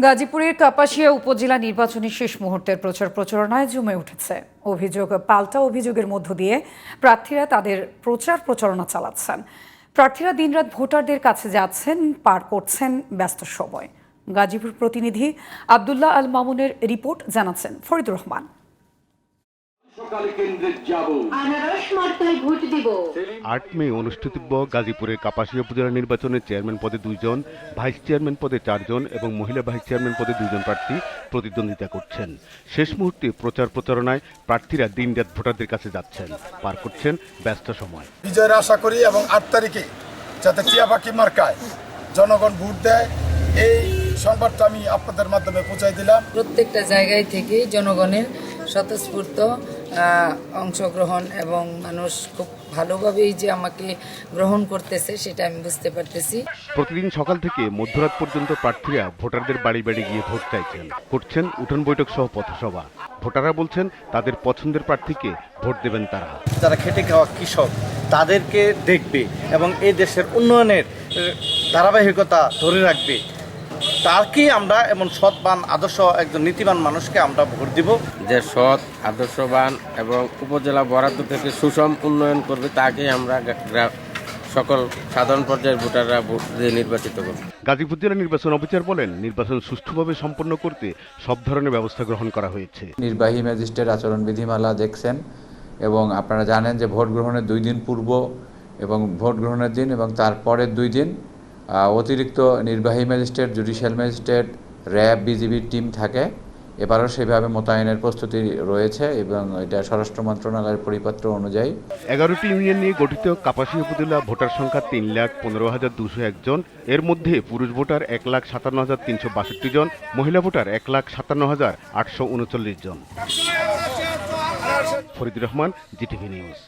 গাজীপুরের কাপাসিয়া উপজেলা নির্বাচনী শেষ মুহূর্তের প্রচার প্রচারণায় জমে উঠেছে। অভিযোগ পাল্টা অভিযোগের মধ্য দিয়ে প্রার্থীরা তাদের প্রচার প্রচারণা চালাচ্ছেন। প্রার্থীরা দিনরাত ভোটারদের কাছে যাচ্ছেন, পার করছেন ব্যস্ত সময়। গাজীপুর প্রতিনিধি আব্দুল্লাহ আল মামুনের রিপোর্ট জানাচ্ছেন ফরিদুর রহমান। ৮ মে অনুষ্ঠিতব্য গাজীপুরের কাপাসিয়া উপজেলা নির্বাচনের চেয়ারম্যান পদে ২ জন, ভাইস চেয়ারম্যান পদে ৪ জন এবং মহিলা ভাইস চেয়ারম্যান পদে 2 জন প্রার্থী প্রতিদ্বন্দ্বিতা করছেন। শেষ মুহূর্তে প্রচার প্রচারণায় প্রার্থীরা দিনরাত ভোটারদের কাছে যাচ্ছেন, পার করছেন ব্যস্ত সময়। বিজয়ের আশা করি এবং ৮ তারিখে যাতে টিয়াপাখি মার্কায় জনগণ ভোট দেয়, এই সংবাদটা আমি আপনাদের মাধ্যমে পৌঁছাই দিলাম। প্রত্যেকটা জায়গায় থেকে জনগণের স্বতঃস্ফূর্ত অংশগ্রহণ এবং মানুষ খুব ভালোভাবেই যে আমাকে গ্রহণ করতেছে সেটা আমি বুঝতে পারতেছি। প্রতিদিন সকাল থেকে মধ্যরাত পর্যন্ত প্রার্থীরা ভোটারদের বাড়ি বাড়ি গিয়ে ভোট চাইছেন, করছেন উঠোন বৈঠক সহ পথসভা। ভোটাররা বলছেন তাদের পছন্দের প্রার্থীকে ভোট দেবেন তারা। যারা খেটে খাওয়া কৃষক তাদেরকে দেখবে এবং এই দেশের উন্নয়নের ধারাবাহিকতা ধরে রাখবে, তাকে আমরা এমন সৎবান আদর্শ একজন নীতিবান মানুষকে আমরা ভোট দিব। যে সৎ আদর্শবান এবং উপজেলা বরাদ্দ থেকে সুষম উন্নয়ন করবে তাকে আমরা সকল সাধারণ পর্যায়ের ভোটাররা ভোট দিয়ে নির্বাচিত করব। গাজীপুর জেলা নির্বাচন অফিসার বলেন, নির্বাচন সুষ্ঠুভাবে সম্পন্ন করতে সব ধরনের ব্যবস্থা গ্রহণ করা হয়েছে। নির্বাহী ম্যাজিস্ট্রেট আচরণ বিধিমালা দেখছেন এবং আপনারা জানেন যে ভোট গ্রহণের 2 দিন পূর্ব এবং ভোট গ্রহণের দিন এবং তারপরের 2 দিন অতিরিক্ত নির্বাহী ম্যাজিস্ট্রেট, জুডিশিয়াল ম্যাজিস্ট্রেট, র্যাব, বিজিবির টিম থাকে। এবারও সেভাবে মোতায়েনের প্রস্তুতি রয়েছে এবং এটা স্বরাষ্ট্র মন্ত্রণালয়ের পরিপত্র অনুযায়ী। 11টি ইউনিয়ন নিয়ে গঠিত কাপাসিয়া উপজেলা ভোটার সংখ্যা 3,15,201 জন। এর মধ্যে পুরুষ ভোটার 1,57,362 জন, মহিলা ভোটার 1,57,839 জন। Faridur Rahman, GTV news.